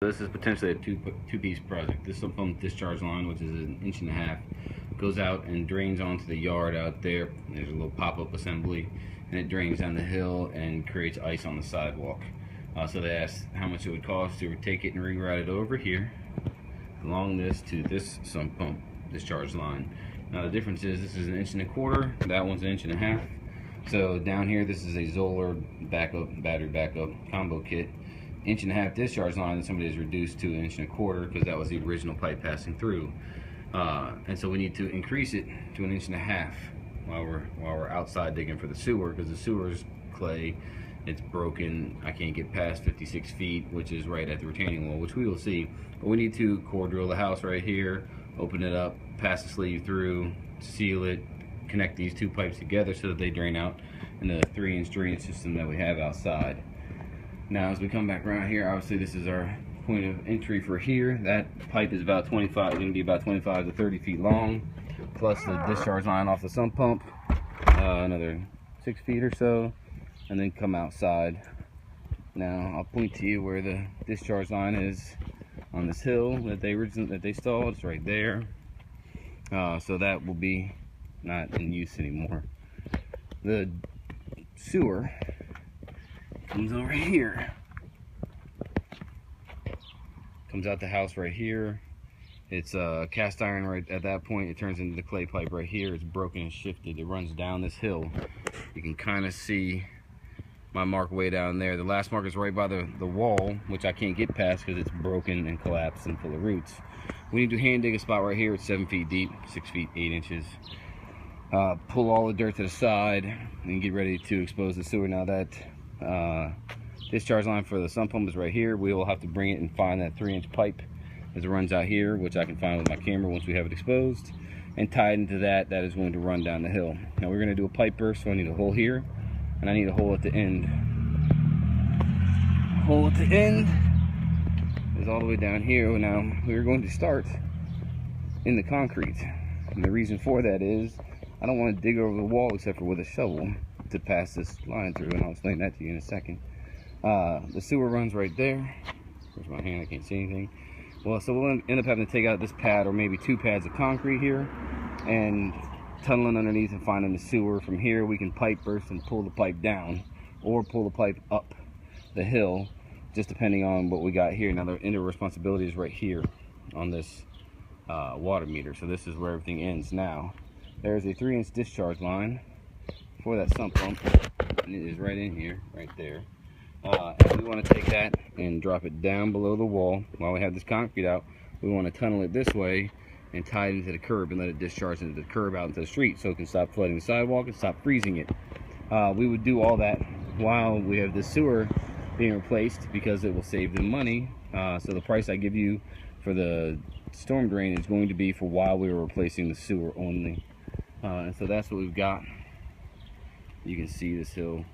This is potentially a two-piece project. This sump pump discharge line, which is 1.5 inches, goes out and drains onto the yard out there. There's a little pop-up assembly, and it drains down the hill and creates ice on the sidewalk. So they asked how much it would cost to take it and reroute it over here along this to this sump pump discharge line. Now the difference is this is 1.25 inches, that one's 1.5 inches. So down here, this is a Zoller battery backup combo kit. 1.5 inch discharge line that somebody has reduced to 1.25 inches because that was the original pipe passing through. And so we need to increase it to 1.5 inches while we're outside digging for the sewer, because the sewer's clay, it's broken. I can't get past 56 feet, which is right at the retaining wall, which we will see. But we need to core drill the house right here, open it up, pass the sleeve through, seal it, connect these two pipes together so that they drain out in the 3-inch drainage system that we have outside. Now as we come back around here, obviously this is our point of entry for here. That pipe is about 25, going to be about 25 to 30 feet long, plus the discharge line off the sump pump, another 6 feet or so, and then come outside. Now I'll point to you where the discharge line is on this hill that they stalled. It's right there. So that will be not in use anymore. The sewer comes over here, comes out the house right here. It's cast iron right at that point. It turns into the clay pipe right here. It's broken and shifted. It runs down this hill. You can kind of see my mark way down there. The last mark is right by the wall, which I can't get past because it's broken and collapsed and full of roots. We need to hand dig a spot right here. It's 7 feet deep, 6 feet 8 inches. Pull all the dirt to the side and get ready to expose the sewer. Now that discharge line for the sump pump is right here. We will have to bring it and find that 3-inch pipe as it runs out here, which I can find with my camera once we have it exposed, and tied into that is going to run down the hill. Now we're going to do a pipe burst, so I need a hole here and I need a hole at the end. Hole at the end is all the way down here. Now we're going to start in the concrete, and the reason for that is I don't want to dig over the wall except for with a shovel to pass this line through, and I'll explain that to you in a second. The sewer runs right there. Where's my hand? I can't see anything. Well, so we'll end up having to take out this pad or maybe 2 pads of concrete here and tunneling underneath and finding the sewer. From here we can pipe burst and pull the pipe down, or pull the pipe up the hill, just depending on what we got here. Now the end of responsibility is right here on this water meter, so this is where everything ends. Now there's a 3-inch discharge line for that sump pump, and it is right in here, right there. And we want to take that and drop it down below the wall. While we have this concrete out, we want to tunnel it this way and tie it into the curb and let it discharge into the curb out into the street, so it can stop flooding the sidewalk and stop freezing it. We would do all that while we have the sewer being replaced, because it will save them money. So the price I give you for the storm drain is going to be for while we were replacing the sewer only. And so that's what we've got. You can see this hill